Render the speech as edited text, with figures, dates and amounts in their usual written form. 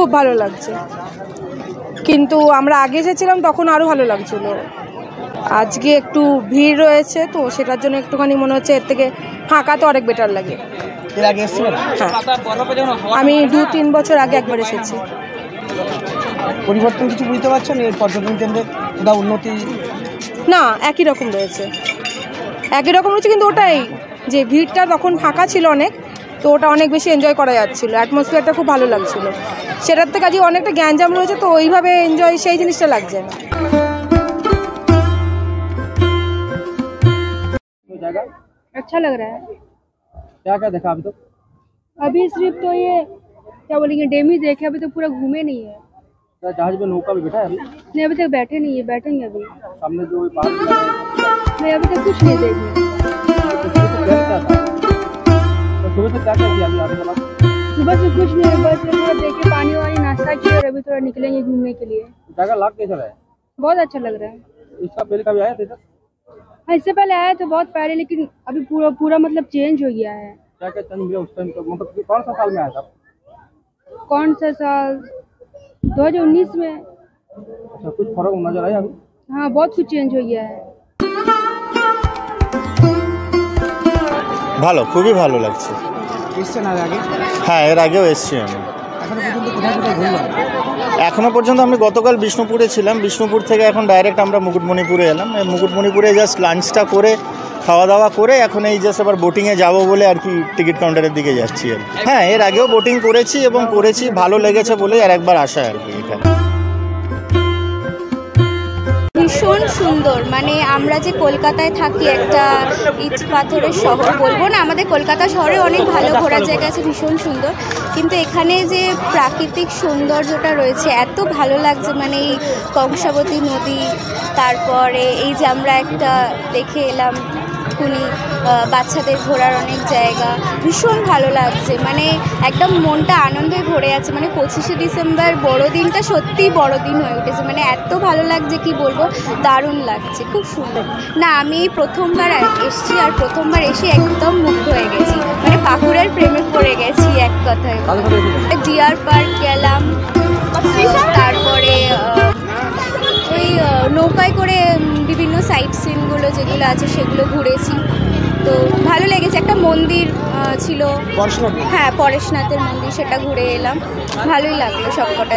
খুব ভালো লাগছে, কিন্তু আমরা আগে এসেছিলাম তখন আরও ভালো লাগছিল। আজকে একটু ভিড় রয়েছে তো সেটার জন্য একটুখানি মনে হচ্ছে এর থেকে ফাঁকা তো অনেক বেটার লাগে। হ্যাঁ, আমি 2-3 বছর আগে একবার এসেছি। পরিবর্তন কিছু বুঝতে পারছেন এই পর্যটন কেন্দ্রে? কোথাও উন্নতি? না, একই রকম রয়েছে, কিন্তু ওটাই যে ভিড়টা তখন ফাঁকা ছিল অনেক, তো ওটা অনেক বেশি এনজয় করা যাচ্ছিল, অ্যাটমসফিয়ারটা খুব ভালো লাগছিল। সেটার থেকে আজকে অনেকটা গ্যাঞ্জাম রয়েছে, তো ওইভাবে এনজয় সেই জিনিসটা লাগছে না। अच्छा लग रहा है। क्या क्या देखा अभी तक? अभी सिर्फ तो ये क्या बोलेंगे डैम ही देखे, अभी तो पूरा घूमे नहीं है। जहाज में नौका भी बैठा है? नहीं, अभी तक बैठे नहीं है, बैठेंगे अभी। सामने जो पहाड़ नहीं, अभी तक कुछ नहीं देखे। सुबह से क्या किया अभी आने के बाद? सुबह से कुछ नहीं, बस पूरा देखे, पानी वानी नाश्ता किया और अभी थोड़ा निकलेंगे घूमने के लिए। जगह लाग कैसा है? बहुत अच्छा लग रहा है। इसका पहले कभी आया था इधर? हाँ, इससे पहले आया तो बहुत पहले, लेकिन अभी पूरा मतलब चेंज हो गया है। क्या क्या चेंज हुआ उस टाइम? मतलब कौन सा साल में आया था? कौन सा साल? 2019 में। अच्छा, कुछ फर्क नजर आया अभी? हाँ, बहुत कुछ चेंज हो गया है। ভালো, খুবই ভালো লাগছে। এসছেন আগে? হ্যাঁ, এর আগেও এসেছি আমি। এখনো পর্যন্ত আমি গতকাল বিষ্ণুপুরে ছিলাম, বিষ্ণুপুর থেকে এখন ডাইরেক্ট আমরা মুকুটমণিপুরে এলাম। মুকুটমণিপুরে জাস্ট লাঞ্চটা করে খাওয়া দাওয়া করে এখন এই জাস্ট আবার বোটিংয়ে যাবো বলে আর কি টিকিট কাউন্টারের দিকে যাচ্ছি আর কি। হ্যাঁ, এর আগেও বোটিং করেছি এবং ভালো লেগেছে বলেই আর একবার আসা আর কি এখানে। ভীষণ সুন্দর, মানে আমরা যে কলকাতায় থাকি, একটা ইট পাথরের শহর বলবো না, আমাদের কলকাতা শহরে অনেক ভালো ঘোরার জায়গা আছে, ভীষণ সুন্দর, কিন্তু এখানে যে প্রাকৃতিক সৌন্দর্যটা রয়েছে এত ভালো লাগছে। মানে এই কংসাবতী নদী, তারপরে এই যে আমরা একটা দেখে এলাম বাচ্চাদের ঘোরার অনেক জায়গা, ভীষণ ভালো লাগছে। মানে একদম মনটা আনন্দে ভরে আছে। মানে 25শে ডিসেম্বর বড়দিনটা সত্যিই বড়দিন হয়ে উঠেছে, মানে এত ভালো লাগছে কি বলবো, দারুণ লাগছে, খুব সুন্দর। না, আমি প্রথমবার এসেছি আর প্রথমবার এসে একদম মুগ্ধ হয়ে গেছি, মানে পাকুড়ের প্রেমে পড়ে গেছি এক কথায়। ডিয়ার পার্ক গেলাম, তারপরে ওই নৌকায় করে বিভিন্ন সাইট সিনগুলো যেগুলো আছে সেগুলো ঘুরেছি, তো ভালো লেগেছে। একটা মন্দির ছিল, হ্যাঁ, পরেশনাথের মন্দির, সেটা ঘুরে এলাম, ভালোই লাগলো সবকটা।